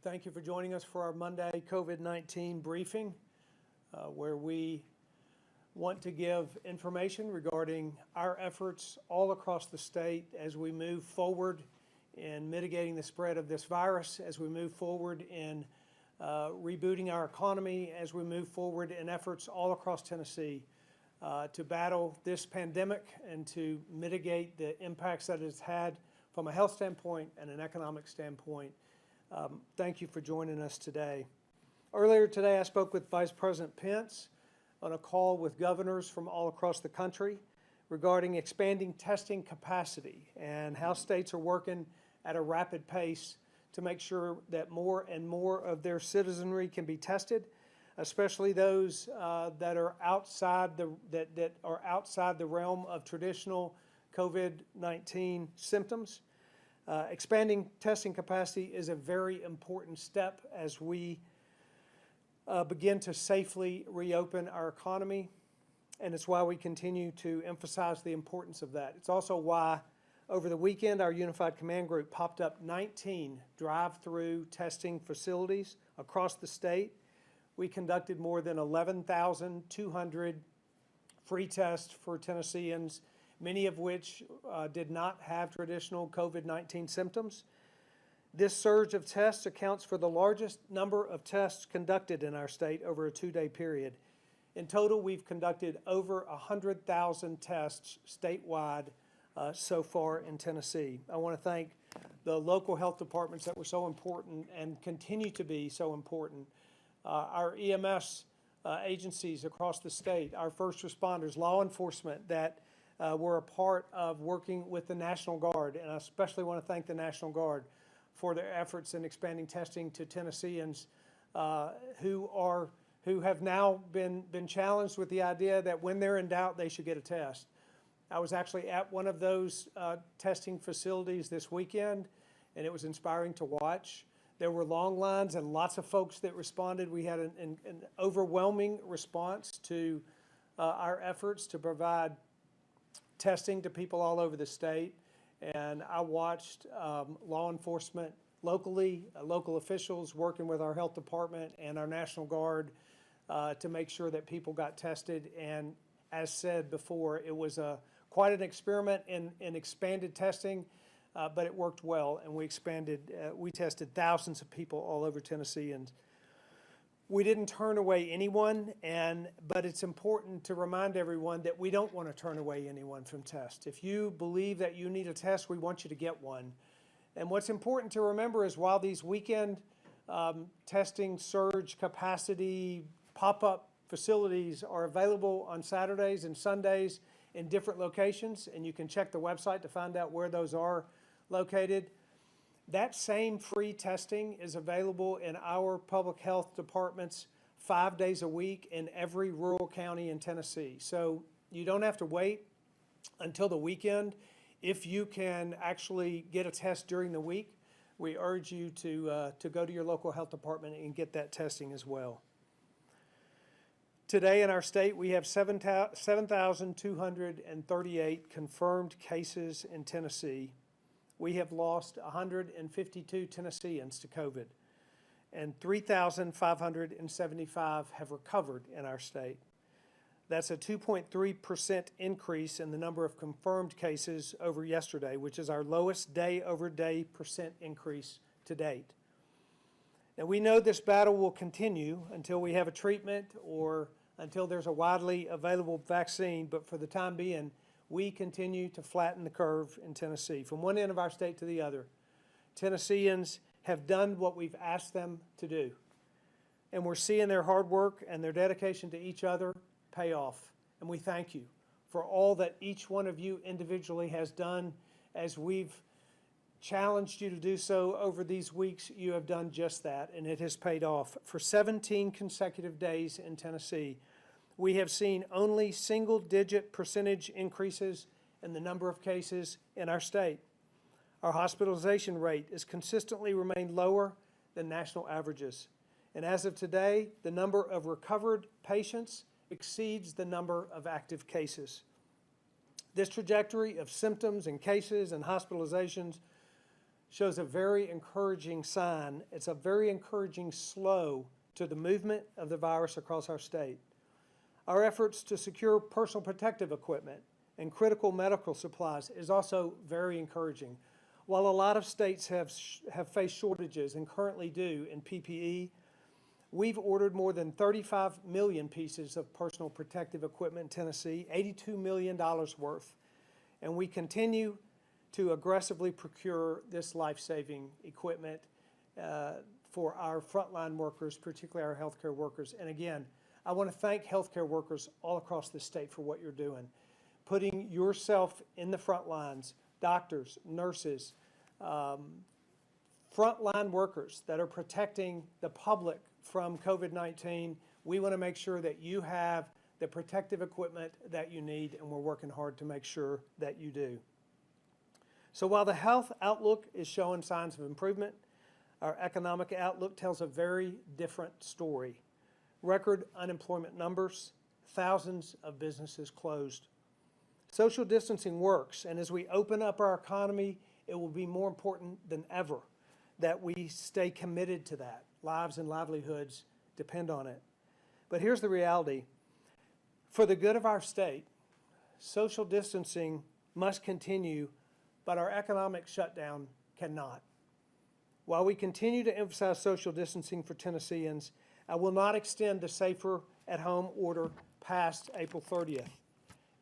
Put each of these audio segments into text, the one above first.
Thank you for joining us for our Monday COVID-19 briefing, where we want to give information regarding our efforts all across the state as we move forward in mitigating the spread of this virus, as we move forward in rebooting our economy, as we move forward in efforts all across Tennessee to battle this pandemic and to mitigate the impacts that it's had from a health standpoint and an economic standpoint. Thank you for joining us today. Earlier today, I spoke with Vice President Pence on a call with governors from all across the country regarding expanding testing capacity and how states are working at a rapid pace to make sure that more and more of their citizenry can be tested, especially those that are outside the realm of traditional COVID-19 symptoms. Expanding testing capacity is a very important step as we begin to safely reopen our economy, and it's why we continue to emphasize the importance of that. It's also why over the weekend our Unified Command Group popped up 19 drive-through testing facilities across the state. We conducted more than 11,200 free tests for Tennesseans, many of which did not have traditional COVID-19 symptoms. This surge of tests accounts for the largest number of tests conducted in our state over a 2-day period. In total, we've conducted over 100,000 tests statewide so far in Tennessee. I want to thank the local health departments that were so important and continue to be so important. Our EMS agencies across the state, our first responders, law enforcement that were a part of working with the National Guard, and I especially want to thank the National Guard for their efforts in expanding testing to Tennesseans who have now been challenged with the idea that when they're in doubt, they should get a test. I was actually at one of those testing facilities this weekend, and it was inspiring to watch. There were long lines and lots of folks that responded. We had an overwhelming response to our efforts to provide testing to people all over the state. And I watched law enforcement locally, local officials working with our health department and our National Guard to make sure that people got tested. And as said before, it was quite an experiment in expanded testing, but it worked well, and we tested thousands of people all over Tennessee. And we didn't turn away anyone, but it's important to remind everyone that we don't want to turn away anyone from tests. If you believe that you need a test, we want you to get one. And what's important to remember is while these weekend testing surge capacity pop-up facilities are available on Saturdays and Sundays in different locations, and you can check the website to find out where those are located, that same free testing is available in our public health departments 5 days a week in every rural county in Tennessee. So you don't have to wait until the weekend. If you can actually get a test during the week, we urge you to go to your local health department and get that testing as well. Today in our state, we have 7,238 confirmed cases in Tennessee. We have lost 152 Tennesseans to COVID, and 3,575 have recovered in our state. That's a 2.3% increase in the number of confirmed cases over yesterday, which is our lowest day-over-day percent increase to date. Now, we know this battle will continue until we have a treatment or until there's a widely available vaccine, but for the time being, we continue to flatten the curve in Tennessee. From one end of our state to the other, Tennesseans have done what we've asked them to do. And we're seeing their hard work and their dedication to each other pay off. And we thank you for all that each one of you individually has done. As we've challenged you to do so over these weeks, you have done just that, and it has paid off. For 17 consecutive days in Tennessee, we have seen only single-digit percentage increases in the number of cases in our state. Our hospitalization rate has consistently remained lower than national averages. And as of today, the number of recovered patients exceeds the number of active cases. This trajectory of symptoms and cases and hospitalizations shows a very encouraging sign. It's a very encouraging slow to the movement of the virus across our state. Our efforts to secure personal protective equipment and critical medical supplies is also very encouraging. While a lot of states have faced shortages and currently do in PPE, we've ordered more than 35 million pieces of personal protective equipment in Tennessee, $82 million worth, and we continue to aggressively procure this life-saving equipment for our frontline workers, particularly our healthcare workers. And again, I want to thank healthcare workers all across the state for what you're doing. Putting yourself in the front lines, doctors, nurses, frontline workers that are protecting the public from COVID-19. We want to make sure that you have the protective equipment that you need, and we're working hard to make sure that you do. So while the health outlook is showing signs of improvement, our economic outlook tells a very different story. Record unemployment numbers, thousands of businesses closed. Social distancing works, and as we open up our economy, it will be more important than ever that we stay committed to that. Lives and livelihoods depend on it. But here's the reality. For the good of our state, social distancing must continue, but our economic shutdown cannot. While we continue to emphasize social distancing for Tennesseans, I will not extend the safer at home order past April 30th.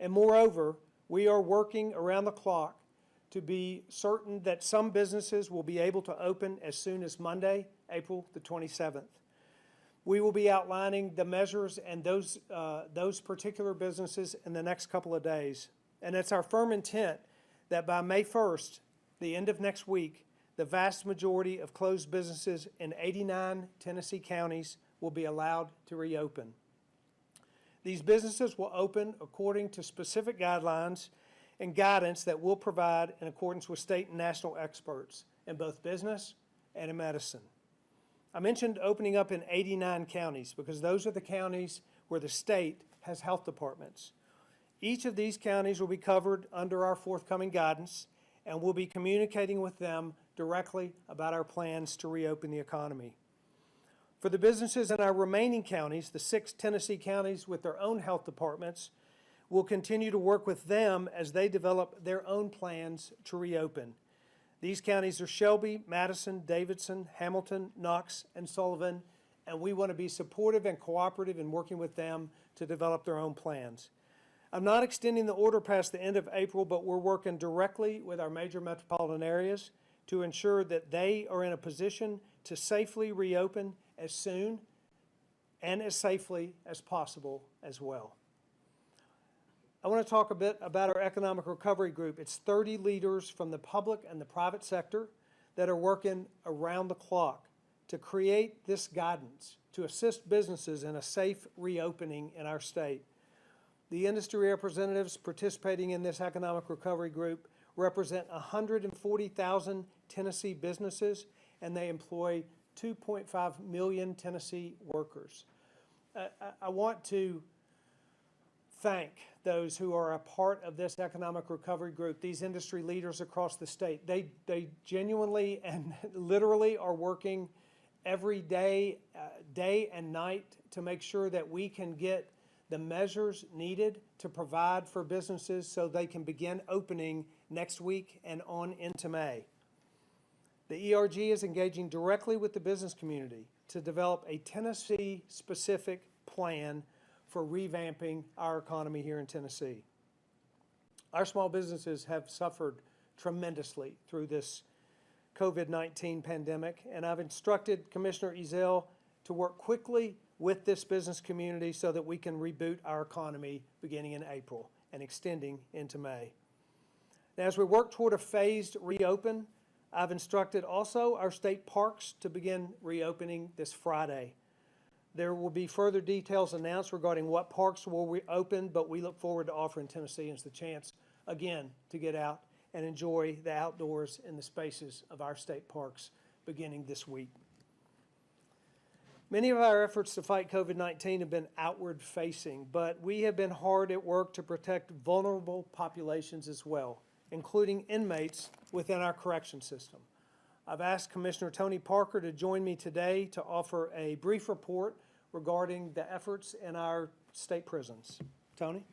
And moreover, we are working around the clock to be certain that some businesses will be able to open as soon as Monday, April the 27th. We will be outlining the measures and those particular businesses in the next couple of days. And it's our firm intent that by May 1st, the end of next week, the vast majority of closed businesses in 89 Tennessee counties will be allowed to reopen. These businesses will open according to specific guidelines and guidance that we'll provide in accordance with state and national experts in both business and in medicine. I mentioned opening up in 89 counties because those are the counties where the state has health departments. Each of these counties will be covered under our forthcoming guidance, and we'll be communicating with them directly about our plans to reopen the economy. For the businesses in our remaining counties, the 6 Tennessee counties with their own health departments, we'll continue to work with them as they develop their own plans to reopen. These counties are Shelby, Madison, Davidson, Hamilton, Knox, and Sullivan, and we want to be supportive and cooperative in working with them to develop their own plans. I'm not extending the order past the end of April, but we're working directly with our major metropolitan areas to ensure that they are in a position to safely reopen as soon and as safely as possible as well. I want to talk a bit about our economic recovery group. It's 30 leaders from the public and the private sector that are working around the clock to create this guidance to assist businesses in a safe reopening in our state. The industry representatives participating in this economic recovery group represent 140,000 Tennessee businesses, and they employ 2.5 million Tennessee workers. I want to thank those who are a part of this economic recovery group, these industry leaders across the state. They genuinely and literally are working every day, day and night to make sure that we can get the measures needed to provide for businesses so they can begin opening next week and on into May. The ERG is engaging directly with the business community to develop a Tennessee-specific plan for revamping our economy here in Tennessee. Our small businesses have suffered tremendously through this COVID-19 pandemic, and I've instructed Commissioner Ezell to work quickly with this business community so that we can reboot our economy beginning in April and extending into May. Now, as we work toward a phased reopen, I've instructed also our state parks to begin reopening this Friday. There will be further details announced regarding what parks will reopen, but we look forward to offering Tennesseans the chance, again, to get out and enjoy the outdoors in the spaces of our state parks beginning this week. Many of our efforts to fight COVID-19 have been outward-facing, but we have been hard at work to protect vulnerable populations as well, including inmates within our correction system. I've asked Commissioner Tony Parker to join me today to offer a brief report regarding the efforts in our state prisons. Tony?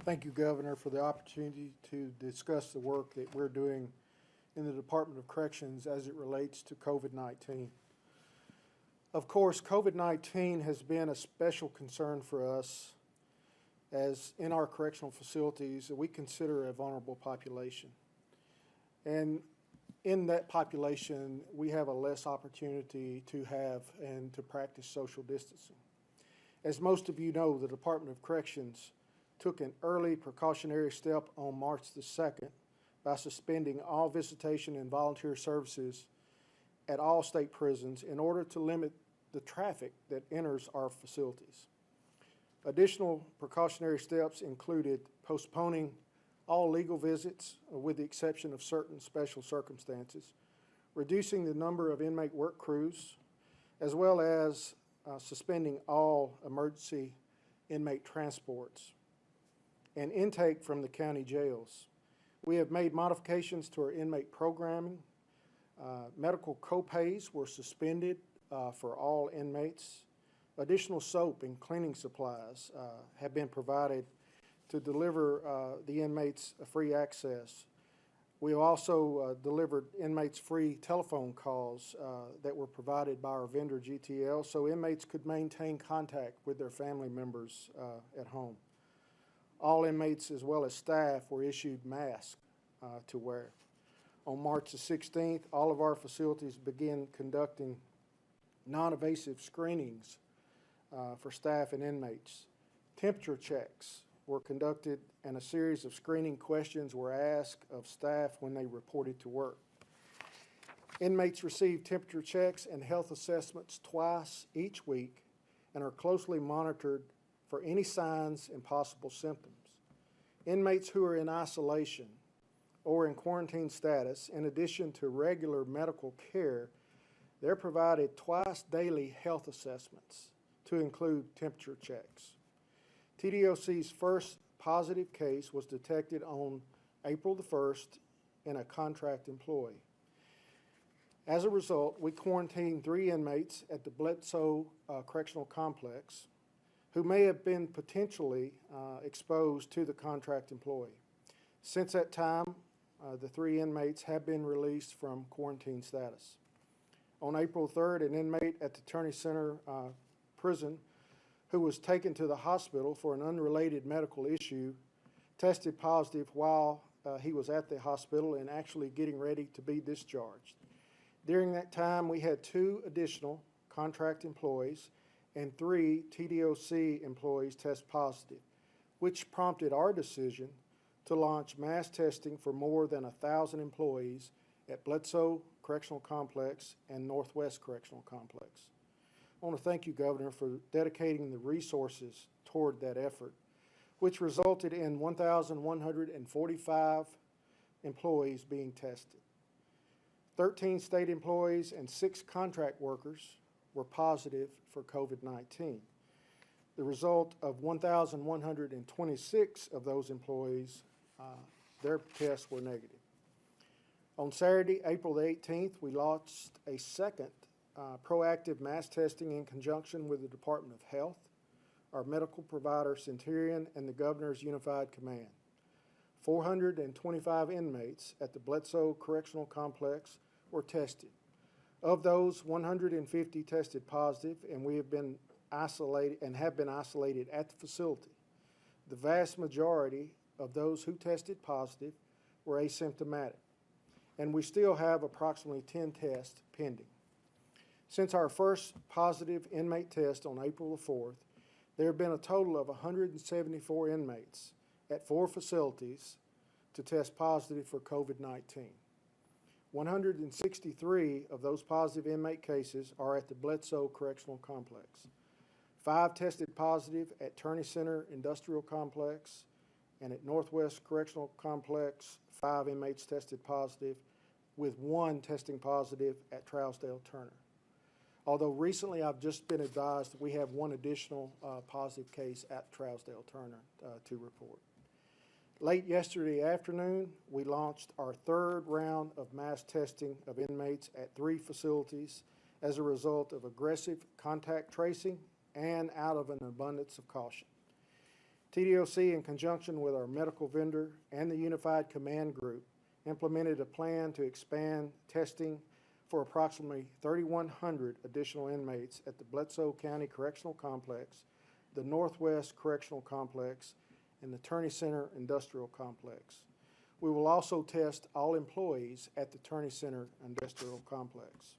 Thank you, Governor, for the opportunity to discuss the work that we're doing in the Department of Corrections as it relates to COVID-19. Of course, COVID-19 has been a special concern for us as in our correctional facilities that we consider a vulnerable population. And in that population, we have a less opportunity to have and to practice social distancing. As most of you know, the Department of Corrections took an early precautionary step on March the 2nd by suspending all visitation and volunteer services at all state prisons in order to limit the traffic that enters our facilities. Additional precautionary steps included postponing all legal visits with the exception of certain special circumstances, reducing the number of inmate work crews, as well as suspending all emergency inmate transports and intake from the county jails. We have made modifications to our inmate programming. Medical co-pays were suspended for all inmates. Additional soap and cleaning supplies have been provided to deliver the inmates free access. We also delivered inmates free telephone calls that were provided by our vendor GTL so inmates could maintain contact with their family members at home. All inmates as well as staff were issued masks to wear. On March the 16th, all of our facilities began conducting non-invasive screenings for staff and inmates. Temperature checks were conducted and a series of screening questions were asked of staff when they reported to work. Inmates receive temperature checks and health assessments twice each week and are closely monitored for any signs and possible symptoms. Inmates who are in isolation or in quarantine status, in addition to regular medical care, they're provided twice daily health assessments to include temperature checks. TDOC's first positive case was detected on April the 1st in a contract employee. As a result, we quarantined 3 inmates at the Bledsoe Correctional Complex who may have been potentially exposed to the contract employee. Since that time, the 3 inmates have been released from quarantine status. On April 3rd, an inmate at the Turney Center prison who was taken to the hospital for an unrelated medical issue tested positive while he was at the hospital and actually getting ready to be discharged. During that time, we had 2 additional contract employees and 3 TDOC employees test positive, which prompted our decision to launch mass testing for more than 1,000 employees at Bledsoe Correctional Complex and Northwest Correctional Complex. I want to thank you, Governor, for dedicating the resources toward that effort, which resulted in 1,145 employees being tested. 13 state employees and 6 contract workers were positive for COVID-19. The result of 1,126 of those employees, their tests were negative. On Saturday, April the 18th, we launched a second proactive mass testing in conjunction with the Department of Health, our medical provider Centurion, and the Governor's Unified Command. 425 inmates at the Bledsoe Correctional Complex were tested. Of those, 150 tested positive, and we have been isolated at the facility. The vast majority of those who tested positive were asymptomatic, and we still have approximately 10 tests pending. Since our first positive inmate test on April the 4th, there have been a total of 174 inmates at 4 facilities to test positive for COVID-19. 163 of those positive inmate cases are at the Bledsoe Correctional Complex. 5 tested positive at Turney Center Industrial Complex, and at Northwest Correctional Complex, 5 inmates tested positive, with 1 testing positive at Trousdale Turner. Although recently I've just been advised that we have 1 additional positive case at Trousdale Turner to report. Late yesterday afternoon, we launched our third round of mass testing of inmates at 3 facilities as a result of aggressive contact tracing and out of an abundance of caution. TDOC, in conjunction with our medical vendor and the Unified Command Group, implemented a plan to expand testing for approximately 3,100 additional inmates at the Bledsoe County Correctional Complex, the Northwest Correctional Complex, and the Turney Center Industrial Complex. We will also test all employees at the Turney Center Industrial Complex.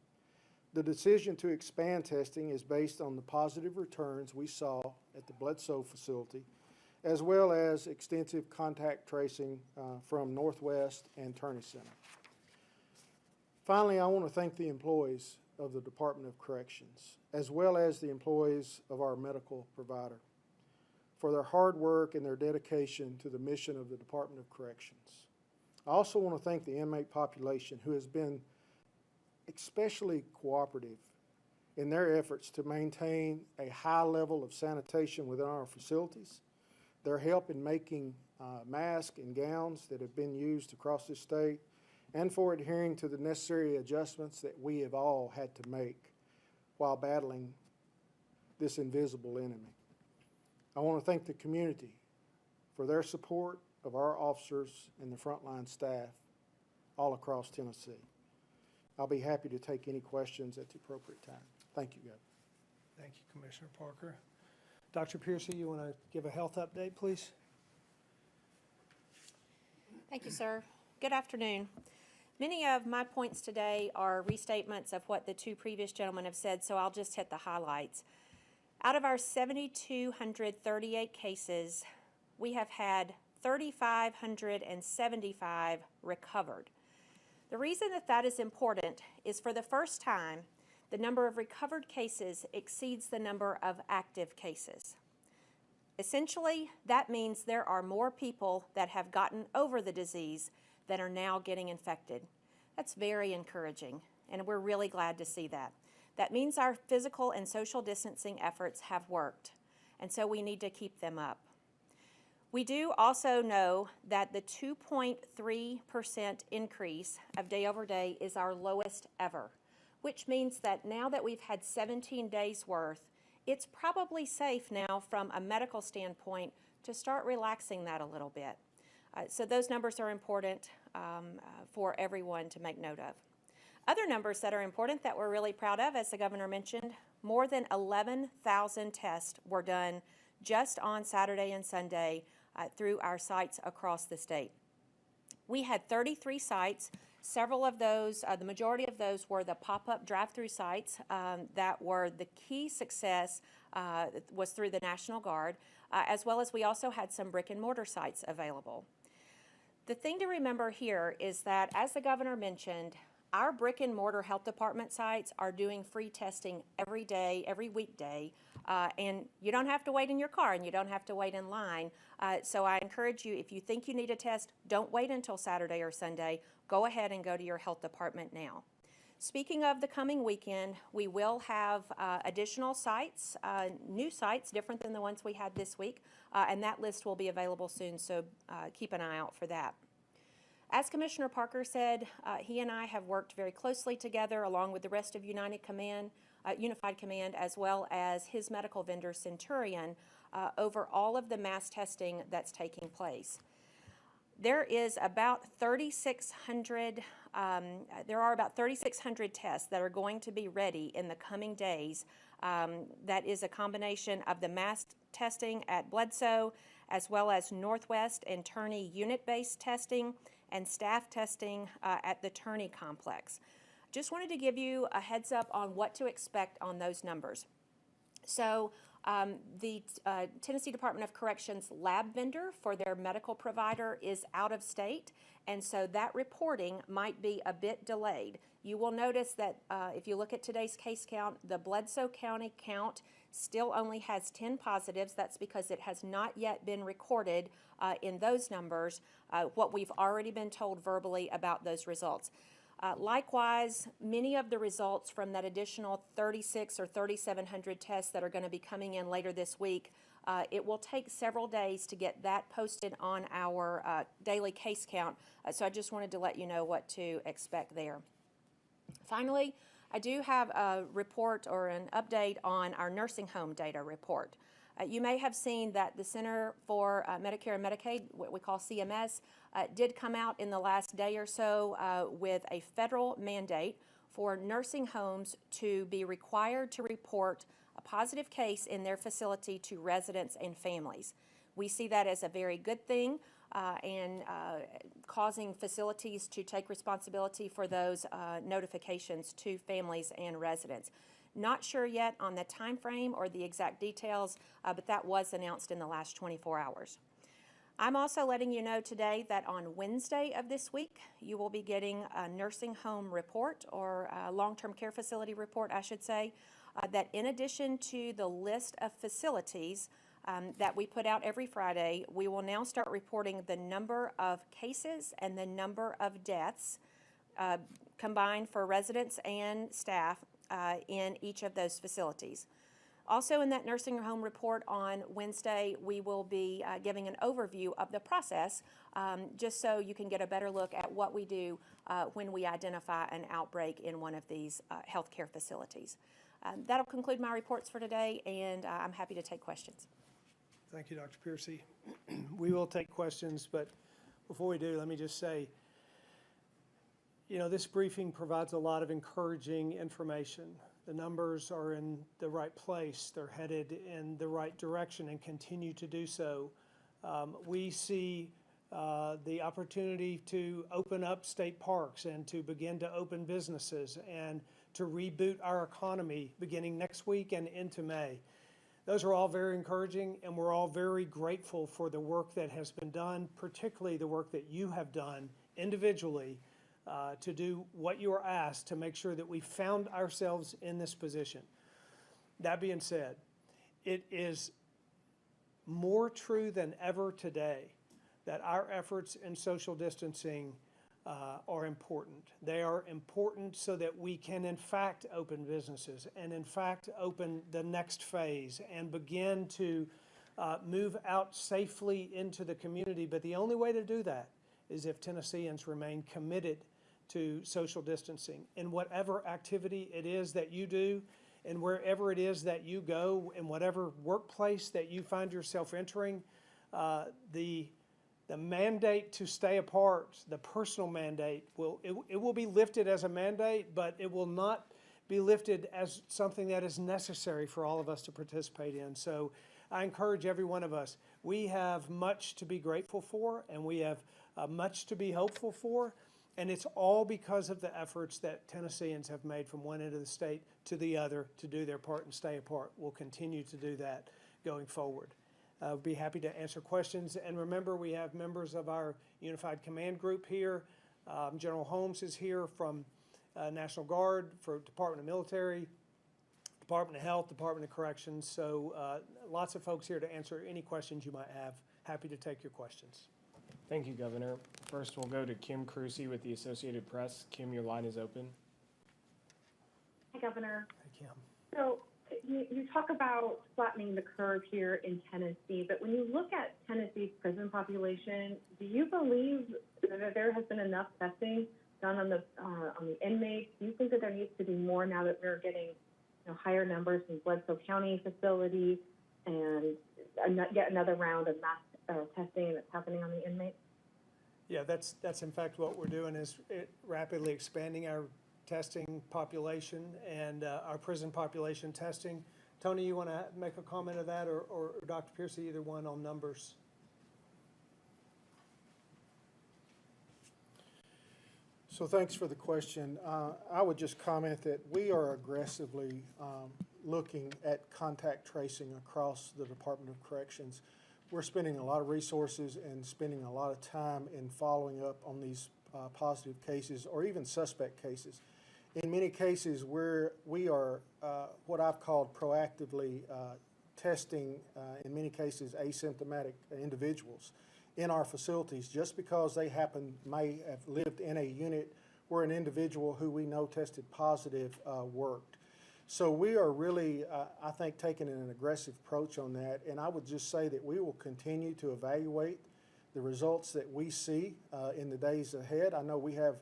The decision to expand testing is based on the positive returns we saw at the Bledsoe facility, as well as extensive contact tracing from Northwest and Turney Center. Finally, I want to thank the employees of the Department of Corrections, as well as the employees of our medical provider, for their hard work and their dedication to the mission of the Department of Corrections. I also want to thank the inmate population who has been especially cooperative in their efforts to maintain a high level of sanitation within our facilities, their help in making masks and gowns that have been used across the state, and for adhering to the necessary adjustments that we have all had to make while battling this invisible enemy. I want to thank the community for their support of our officers and the frontline staff all across Tennessee. I'll be happy to take any questions at the appropriate time. Thank you, Governor. Thank you, Commissioner Parker. Dr. Piercy, you want to give a health update, please? Thank you, sir. Good afternoon. Many of my points today are restatements of what the two previous gentlemen have said, so I'll just hit the highlights. Out of our 7,238 cases, we have had 3,575 recovered. The reason that that is important is for the first time, the number of recovered cases exceeds the number of active cases. Essentially, that means there are more people that have gotten over the disease that are now getting infected. That's very encouraging, and we're really glad to see that. That means our physical and social distancing efforts have worked, and so we need to keep them up. We do also know that the 2.3% increase of day over day is our lowest ever, which means that now that we've had 17 days worth, it's probably safe now from a medical standpoint to start relaxing that a little bit. So those numbers are important for everyone to make note of. Other numbers that are important that we're really proud of, as the governor mentioned, more than 11,000 tests were done just on Saturday and Sunday through our sites across the state. We had 33 sites. Several of those, the majority of those were the pop-up drive-through sites that were the key success was through the National Guard, as well as we also had some brick and mortar sites available. The thing to remember here is that, as the governor mentioned, our brick and mortar health department sites are doing free testing every day, every weekday, and you don't have to wait in your car and you don't have to wait in line. So I encourage you, if you think you need a test, don't wait until Saturday or Sunday. Go ahead and go to your health department now. Speaking of the coming weekend, we will have additional sites, new sites, different than the ones we had this week, and that list will be available soon, so keep an eye out for that. As Commissioner Parker said, he and I have worked very closely together along with the rest of Unified Command, as well as his medical vendor Centurion, over all of the mass testing that's taking place. There is about 3,600. There are about 3,600 tests that are going to be ready in the coming days. That is a combination of the mass testing at Bledsoe, as well as Northwest and Turney unit-based testing and staff testing at the Turney complex. Just wanted to give you a heads up on what to expect on those numbers. So the Tennessee Department of Corrections lab vendor for their medical provider is out of state, and so that reporting might be a bit delayed. You will notice that if you look at today's case count, the Bledsoe County count still only has 10 positives. That's because it has not yet been recorded in those numbers, what we've already been told verbally about those results. Likewise, many of the results from that additional 36 or 3,700 tests that are going to be coming in later this week It will take several days to get that posted on our daily case count, so I just wanted to let you know what to expect there. Finally, I do have a report or an update on our nursing home data report. You may have seen that the Center for Medicare and Medicaid, what we call CMS, did come out in the last day or so with a federal mandate for nursing homes to be required to report a positive case in their facility to residents and families. We see that as a very good thing and causing facilities to take responsibility for those notifications to families and residents. Not sure yet on the time frame or the exact details, but that was announced in the last 24 hours. I'm also letting you know today that on Wednesday of this week, you will be getting a nursing home report, or a long-term care facility report, I should say, that in addition to the list of facilities that we put out every Friday, we will now start reporting the number of cases and the number of deaths combined for residents and staff in each of those facilities. Also in that nursing home report on Wednesday, we will be giving an overview of the process, just so you can get a better look at what we do when we identify an outbreak in one of these healthcare facilities. That'll conclude my reports for today, and I'm happy to take questions. Thank you, Dr. Piercy. We will take questions, but before we do, let me just say, this briefing provides a lot of encouraging information. The numbers are in the right place. They're headed in the right direction and continue to do so. We see the opportunity to open up state parks and to begin to open businesses and to reboot our economy beginning next week and into May. Those are all very encouraging, and we're all very grateful for the work that has been done, particularly the work that you have done individually to do what you are asked to make sure that we found ourselves in this position. That being said, it is more true than ever today that our efforts in social distancing are important. They are important so that we can in fact open businesses and in fact open the next phase and begin to move out safely into the community. But the only way to do that is if Tennesseans remain committed to social distancing in whatever activity it is that you do and wherever it is that you go, in whatever workplace that you find yourself entering. The mandate to stay apart, the personal mandate, it will be lifted as a mandate, but it will not be lifted as something that is necessary for all of us to participate in. So I encourage every one of us. We have much to be grateful for, and we have much to be hopeful for, and it's all because of the efforts that Tennesseans have made from one end of the state to the other to do their part and stay apart. We'll continue to do that going forward. I'll be happy to answer questions. And remember, we have members of our Unified Command Group here. General Holmes is here from National Guard, for Department of Military, Department of Health, Department of Corrections. So lots of folks here to answer any questions you might have. Happy to take your questions. Thank you, Governor. First, we'll go to Kim Crucy with the Associated Press. Kim, your line is open. Hi, Governor. Hi, Kim. So you talk about flattening the curve here in Tennessee, but when you look at Tennessee's prison population, do you believe that there has been enough testing done on the inmates? Do you think that there needs to be more now that we're getting higher numbers in Bledsoe County facility and yet another round of mass testing that's happening on the inmates? Yeah, that's in fact what we're doing, is rapidly expanding our testing population and our prison population testing. Tony, you want to make a comment of that, or Dr. Piercy, either one on numbers? So thanks for the question. I would just comment that we are aggressively looking at contact tracing across the Department of Corrections. We're spending a lot of resources and spending a lot of time in following up on these positive cases or even suspect cases. In many cases, we are what I've called proactively testing, in many cases, asymptomatic individuals in our facilities just because they may have lived in a unit where an individual who we know tested positive worked. So we are really, I think, taking an aggressive approach on that, and I would just say that we will continue to evaluate the results that we see in the days ahead. I know we have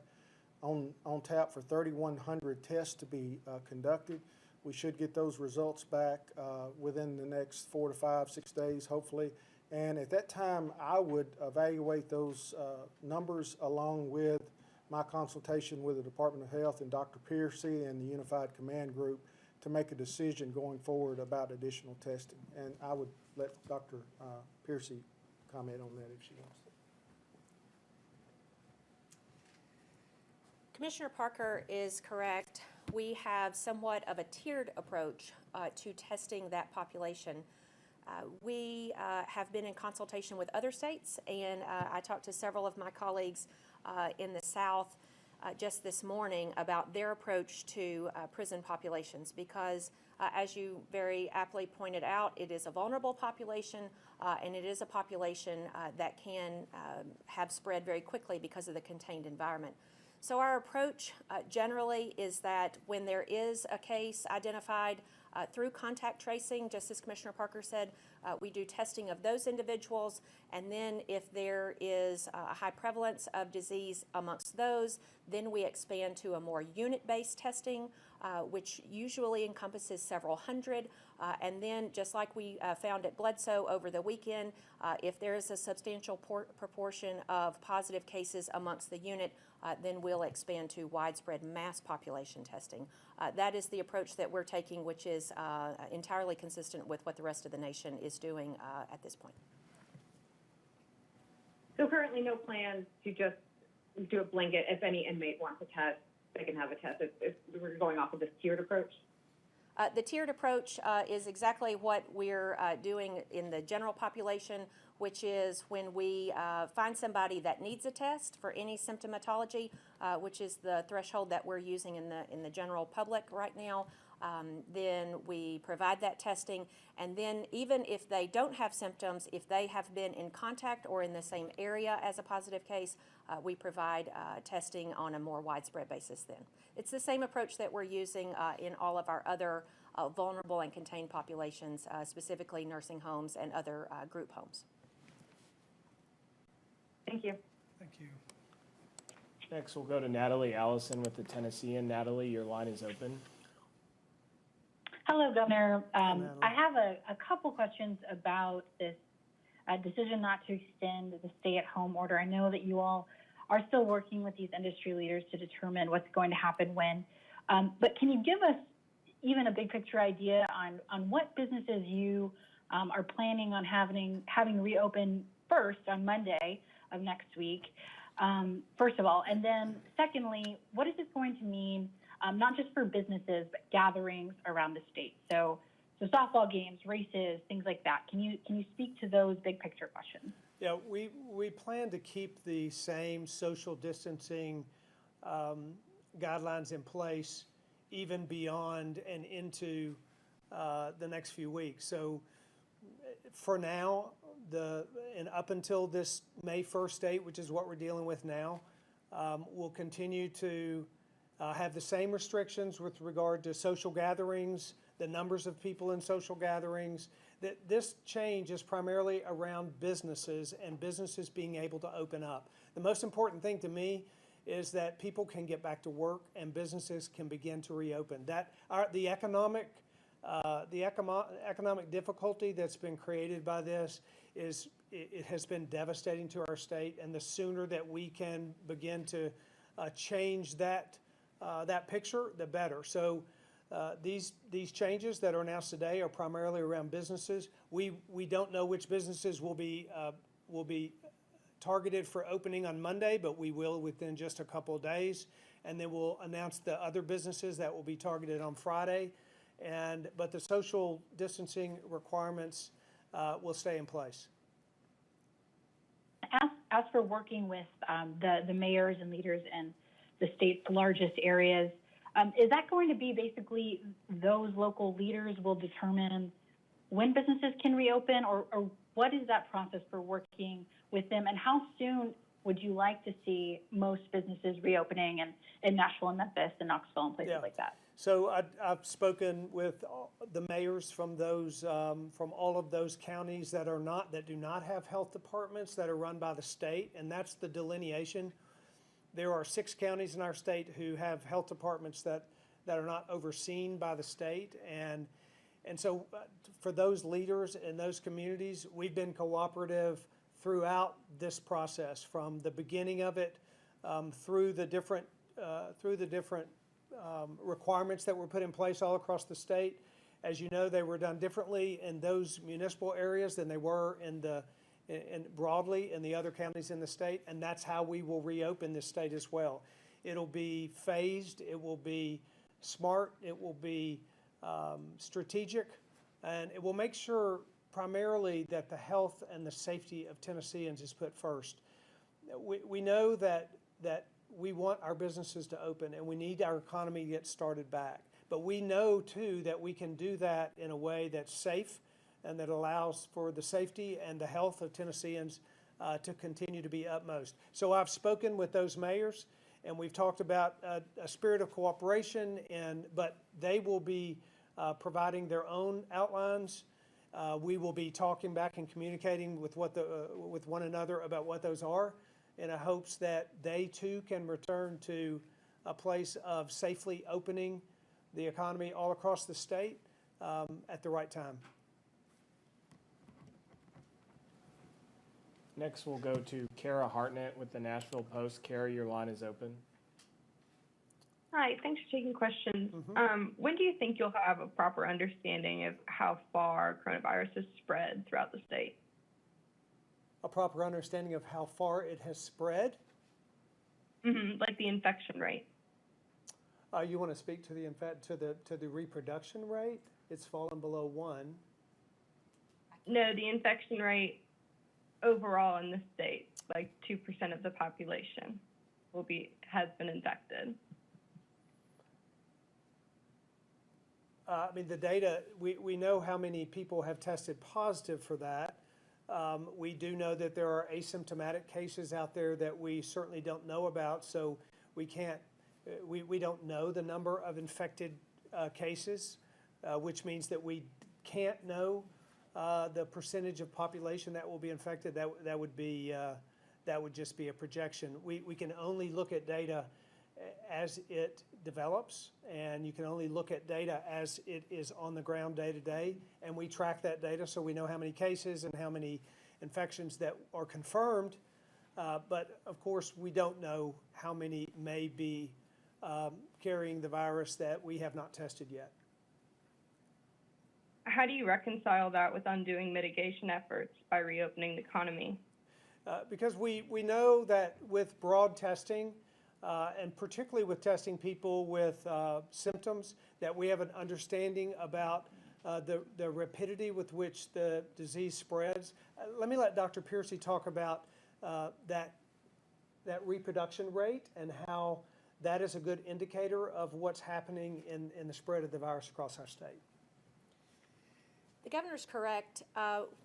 on tap for 3,100 tests to be conducted. We should get those results back within the next 4 to 5, 6 days, hopefully. And at that time, I would evaluate those numbers along with my consultation with the Department of Health and Dr. Piercy and the Unified Command Group to make a decision going forward about additional testing. And I would let Dr. Piercy comment on that if she wants to. Commissioner Parker is correct. We have somewhat of a tiered approach to testing that population. We have been in consultation with other states, and I talked to several of my colleagues in the South just this morning about their approach to prison populations because, as you very aptly pointed out, it is a vulnerable population and it is a population that can have spread very quickly because of the contained environment. So our approach generally is that when there is a case identified through contact tracing, just as Commissioner Parker said, we do testing of those individuals, and then if there is a high prevalence of disease amongst those, then we expand to a more unit-based testing, which usually encompasses several hundred, and then just like we found at Bledsoe over the weekend, if there is a substantial proportion of positive cases amongst the unit, then we'll expand to widespread mass population testing. That is the approach that we're taking, which is entirely consistent with what the rest of the nation is doing at this point. So currently no plans to just do a blanket, if any inmate wants a test, they can have a test, if we're going off of this tiered approach? The tiered approach is exactly what we're doing in the general population, which is when we find somebody that needs a test for any symptomatology, which is the threshold that we're using in the general public right now, then we provide that testing. And then even if they don't have symptoms, if they have been in contact or in the same area as a positive case, we provide testing on a more widespread basis then. It's the same approach that we're using in all of our other vulnerable and contained populations, specifically nursing homes and other group homes. Thank you. Thank you. Next, we'll go to Natalie Allison with the Tennessean. Natalie, your line is open. Hello, Governor. Natalie. I have a couple questions about this decision not to extend the stay-at-home order. I know that you all are still working with these industry leaders to determine what's going to happen when, but can you give us even a big picture idea on what businesses you are planning on having reopen first on Monday of next week, first of all, and then secondly, what is this going to mean not just for businesses, but gatherings around the state? So softball games, races, things like that. Can you speak to those big picture questions? Yeah, we plan to keep the same social distancing guidelines in place even beyond and into the next few weeks. So for now, and up until this May 1st date, which is what we're dealing with now, we'll continue to have the same restrictions with regard to social gatherings, the numbers of people in social gatherings. That this change is primarily around businesses and businesses being able to open up. The most important thing to me is that people can get back to work and businesses can begin to reopen. The economic difficulty that's been created by this it has been devastating to our state, and the sooner that we can begin to change that picture, the better. So these changes that are announced today are primarily around businesses. We don't know which businesses will be targeted for opening on Monday, but we will within just a couple of days, and then we'll announce the other businesses that will be targeted on Friday. But the social distancing requirements will stay in place. As for working with the mayors and leaders in the state's largest areas, is that going to be basically those local leaders will determine when businesses can reopen, or what is that process for working with them, and how soon would you like to see most businesses reopening in Nashville and Memphis and Knoxville and places Yeah. like that? So I've spoken with the mayors from those, from all of those counties that do not have health departments that are run by the state, and that's the delineation. There are 6 counties in our state who have health departments that are not overseen by the state, and so for those leaders in those communities, we've been cooperative throughout this process, from the beginning of it, through the different requirements that were put in place all across the state. As you know, they were done differently in those municipal areas than they were broadly in the other counties in the state, and that's how we will reopen this state as well. It'll be phased, it will be smart, it will be strategic, and it will make sure primarily that the health and the safety of Tennesseans is put first. We know that we want our businesses to open and we need our economy to get started back. But we know too that we can do that in a way that's safe and that allows for the safety and the health of Tennesseans to continue to be utmost. So I've spoken with those mayors and we've talked about a spirit of cooperation, but they will be providing their own outlines. We will be talking back and communicating with one another about what those are, in hopes that they too can return to a place of safely opening the economy all across the state at the right time. Next, we'll go to Kara Hartnett with the Nashville Post. Kara, your line is open. Hi, thanks for taking questions. When do you think you'll have a proper understanding of how far coronavirus has spread throughout the state? A proper understanding of how far it has spread? Like the infection rate. You want to speak to the reproduction rate? It's fallen below 1. No, the infection rate overall in the state, like 2% of the population has been infected. I mean, the data, we know how many people have tested positive for that. We do know that there are asymptomatic cases out there that we certainly don't know about, so we don't know the number of infected cases, which means that we can't know the percentage of population that will be infected. That would just be a projection. We can only look at data as it develops, and you can only look at data as it is on the ground day to day, and we track that data so we know how many cases and how many infections that are confirmed, but of course we don't know how many may be carrying the virus that we have not tested yet. How do you reconcile that with undoing mitigation efforts by reopening the economy? Because we know that with broad testing, and particularly with testing people with symptoms, that we have an understanding about the rapidity with which the disease spreads. Let me let Dr. Piercy talk about that reproduction rate and how that is a good indicator of what's happening in the spread of the virus across our state. The governor's correct.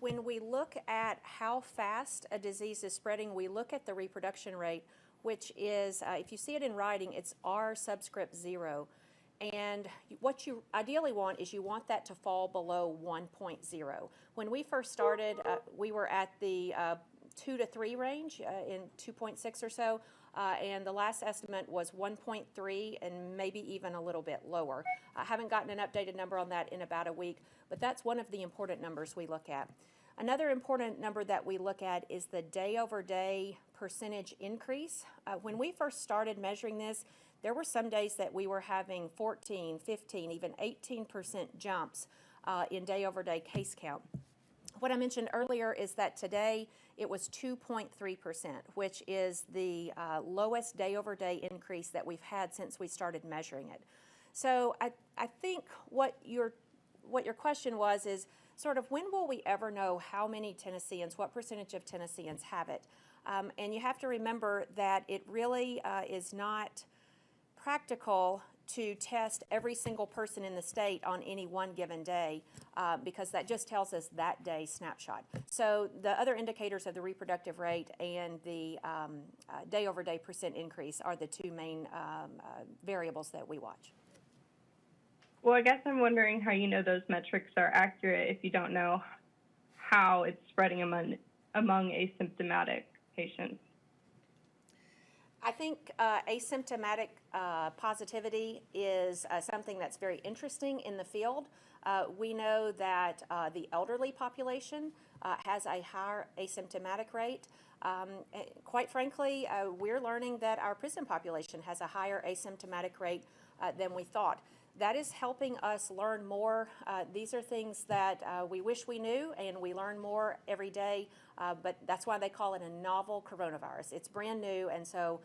When we look at how fast a disease is spreading, we look at the reproduction rate, which is, if you see it in writing, it's R subscript 0. And what you ideally want is you want that to fall below 1.0. When we first started, we were at the 2 to 3 range, in 2.6 or so, and the last estimate was 1.3 and maybe even a little bit lower. I haven't gotten an updated number on that in about a week, but that's one of the important numbers we look at. Another important number that we look at is the day-over-day percentage increase. When we first started measuring this, there were some days that we were having 14, 15, even 18% jumps in day-over-day case count. What I mentioned earlier is that today it was 2.3%, which is the lowest day-over-day increase that we've had since we started measuring it. So I think what your question was is sort of when will we ever know how many Tennesseans, what percentage of Tennesseans have it? And you have to remember that it really is not practical to test every single person in the state on any one given day, because that just tells us that day snapshot. So the other indicators of the reproductive rate and the day-over-day percent increase are the two main variables that we watch. Well, I guess I'm wondering how you know those metrics are accurate if you don't know how it's spreading among asymptomatic patients. I think asymptomatic positivity is something that's very interesting in the field. We know that the elderly population has a higher asymptomatic rate. Quite frankly, we're learning that our prison population has a higher asymptomatic rate than we thought. That is helping us learn more. These are things that we wish we knew, and we learn more every day, but that's why they call it a novel coronavirus. It's brand new, and so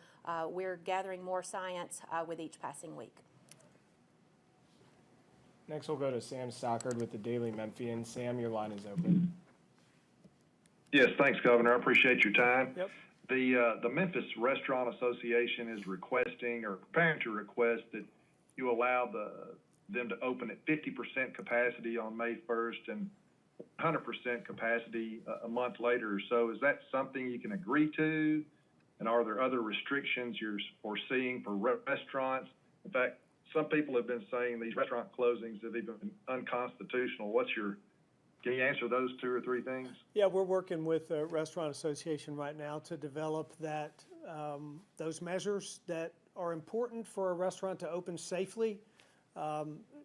we're gathering more science with each passing week. Next, we'll go to Sam Stockard with the Daily Memphian. Sam, your line is open. Yes, thanks, Governor. I appreciate your time. Yep. The Memphis Restaurant Association is requesting or preparing to request that you allow them to open at 50% capacity on May 1st and 100% capacity a month later or so. Is that something you can agree to? And are there other restrictions you're foreseeing for restaurants? In fact, some people have been saying these restaurant closings have even been unconstitutional. Can you answer those two or three things? Yeah, we're working with the Restaurant Association right now to develop that, those measures that are important for a restaurant to open safely.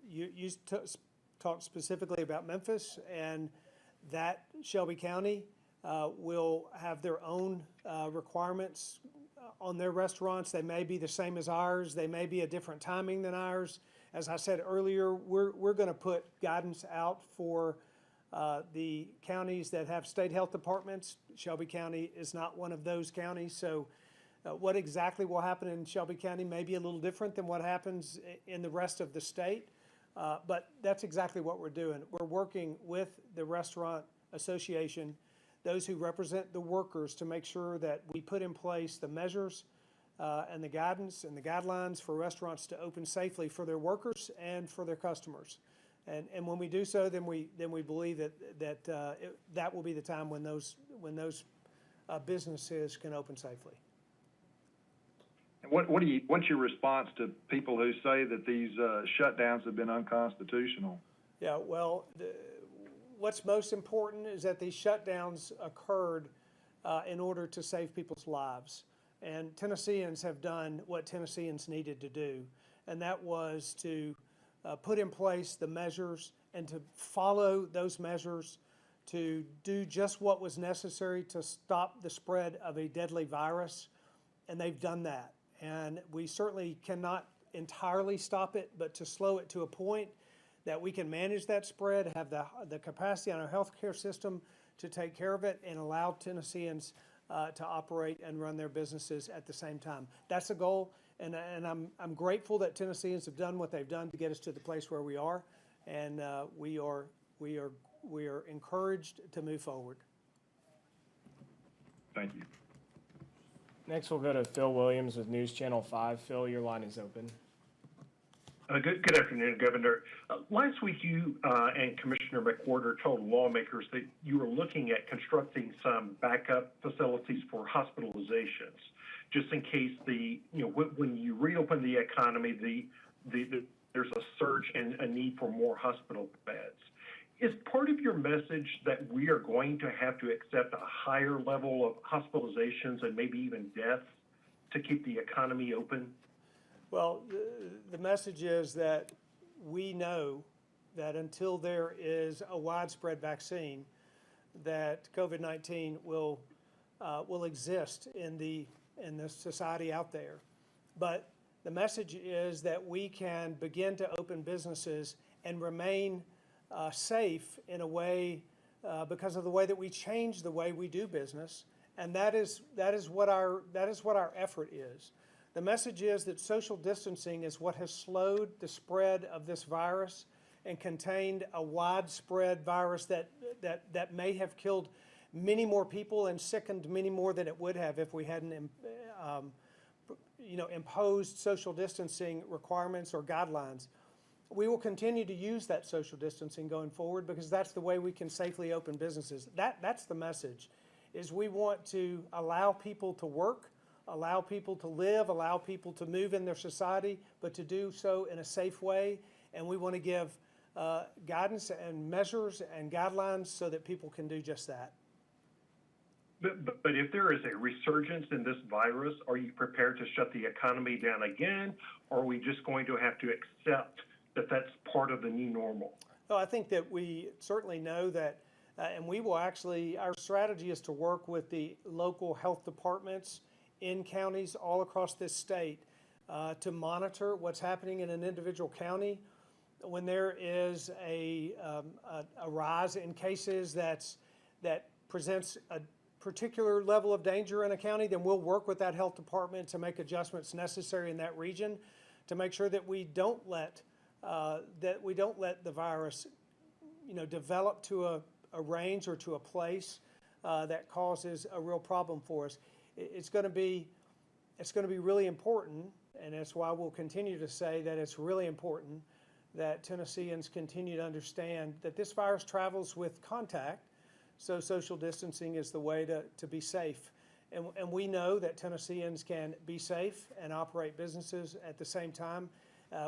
You talked specifically about Memphis, and that Shelby County will have their own requirements on their restaurants. They may be the same as ours. They may be a different timing than ours. As I said earlier, we're going to put guidance out for the counties that have state health departments. Shelby County is not one of those counties, so what exactly will happen in Shelby County may be a little different than what happens in the rest of the state, but that's exactly what we're doing. We're working with the Restaurant Association, those who represent the workers, to make sure that we put in place the measures and the guidance and the guidelines for restaurants to open safely for their workers and for their customers. And when we do so, then we believe that will be the time when those businesses can open safely. What's your response to people who say that these shutdowns have been unconstitutional? Yeah, well, what's most important is that these shutdowns occurred in order to save people's lives. And Tennesseans have done what Tennesseans needed to do, and that was to put in place the measures and to follow those measures to do just what was necessary to stop the spread of a deadly virus, and they've done that. And we certainly cannot entirely stop it, but to slow it to a point that we can manage that spread, have the capacity on our healthcare system to take care of it, and allow Tennesseans to operate and run their businesses at the same time. That's the goal, and I'm grateful that Tennesseans have done what they've done to get us to the place where we are, and we are encouraged to move forward. Thank you. Next, we'll go to Phil Williams with News Channel 5. Phil, your line is open. Good afternoon, Governor. Last week, you and Commissioner McWhorter told lawmakers that you were looking at constructing some backup facilities for hospitalizations, just in case when you reopen the economy, there's a surge and a need for more hospital beds. Is part of your message that we are going to have to accept a higher level of hospitalizations and maybe even deaths to keep the economy open? Well, the message is that we know that until there is a widespread vaccine, that COVID-19 will exist in the society out there. But the message is that we can begin to open businesses and remain safe in a way because of the way that we change the way we do business, and that is what our effort is. The message is that social distancing is what has slowed the spread of this virus and contained a widespread virus that may have killed many more people and sickened many more than it would have if we hadn't imposed social distancing requirements or guidelines. We will continue to use that social distancing going forward because that's the way we can safely open businesses. That's the message, is we want to allow people to work, allow people to live, allow people to move in their society, but to do so in a safe way. And we want to give guidance and measures and guidelines so that people can do just that. But if there is a resurgence in this virus, are you prepared to shut the economy down again? Or are we just going to have to accept that that's part of the new normal? Well, I think that we certainly know that, and we will actually, our strategy is to work with the local health departments in counties all across this state to monitor what's happening in an individual county. When there is a rise in cases that presents a particular level of danger in a county, then we'll work with that health department to make adjustments necessary in that region to make sure that we don't let the virus, develop to a range or to a place that causes a real problem for us. It's going to be really important, and that's why we'll continue to say that it's really important that Tennesseans continue to understand that this virus travels with contact, so social distancing is the way to be safe. And we know that Tennesseans can be safe and operate businesses at the same time.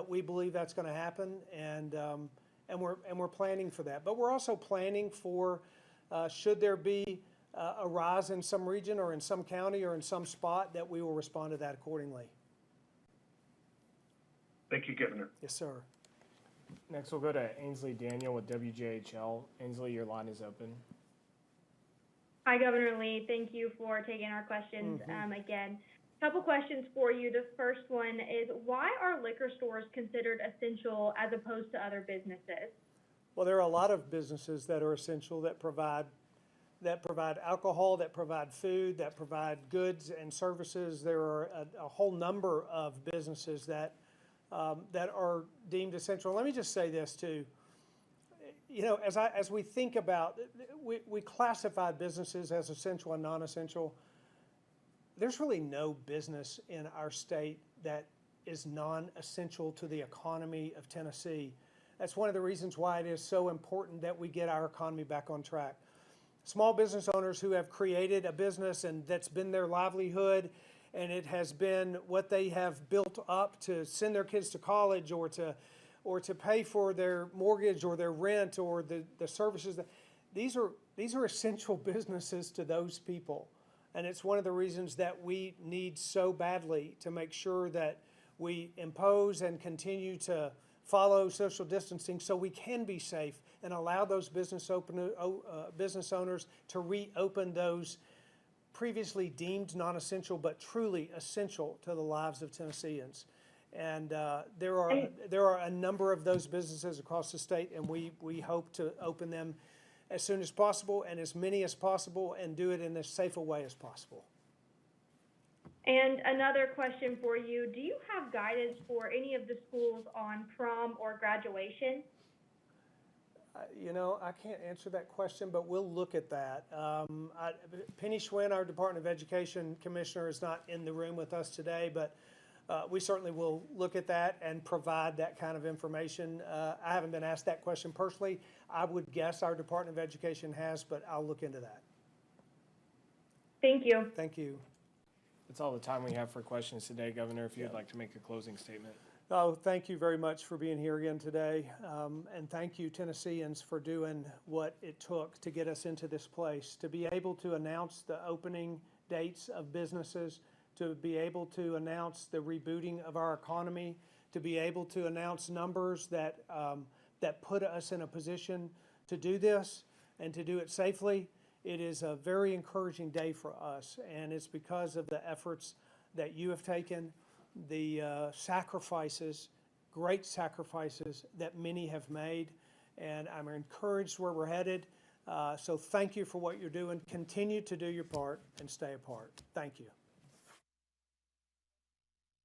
We believe that's going to happen, and we're planning for that. But we're also planning for should there be a rise in some region or in some county or in some spot, that we will respond to that accordingly. Thank you, Governor. Yes, sir. Next, we'll go to Ainsley Daniel with WJHL. Ainsley, your line is open. Hi, Governor Lee. Thank you for taking our questions again. Couple questions for you. The first one is, why are liquor stores considered essential as opposed to other businesses? Well, there are a lot of businesses that are essential that provide alcohol, that provide food, that provide goods and services. There are a whole number of businesses that are deemed essential. Let me just say this too. As we think about, we classify businesses as essential and non-essential. There's really no business in our state that is non-essential to the economy of Tennessee. That's one of the reasons why it is so important that we get our economy back on track. Small business owners who have created a business and that's been their livelihood, and it has been what they have built up to send their kids to college or to pay for their mortgage or their rent or the services. These are essential businesses to those people. And it's one of the reasons that we need so badly to make sure that we impose and continue to follow social distancing so we can be safe and allow those business owners to reopen those previously deemed non-essential but truly essential to the lives of Tennesseans. And there are a number of those businesses across the state, and we hope to open them as soon as possible and as many as possible, and do it in as safe a way as possible. And another question for you, do you have guidance for any of the schools on prom or graduation? I can't answer that question, but we'll look at that. Penny Schwinn, our Department of Education Commissioner, is not in the room with us today, but we certainly will look at that and provide that kind of information. I haven't been asked that question personally. I would guess our Department of Education has, but I'll look into that. Thank you. Thank you. That's all the time we have for questions today, Governor, if you'd like to make a closing statement. Oh, thank you very much for being here again today. And thank you, Tennesseans, for doing what it took to get us into this place, to be able to announce the opening dates of businesses, to be able to announce the rebooting of our economy, to be able to announce numbers that put us in a position to do this and to do it safely. It is a very encouraging day for us, and it's because of the efforts that you have taken, the sacrifices, great sacrifices that many have made, and I'm encouraged where we're headed. So thank you for what you're doing. Continue to do your part and stay apart. Thank you.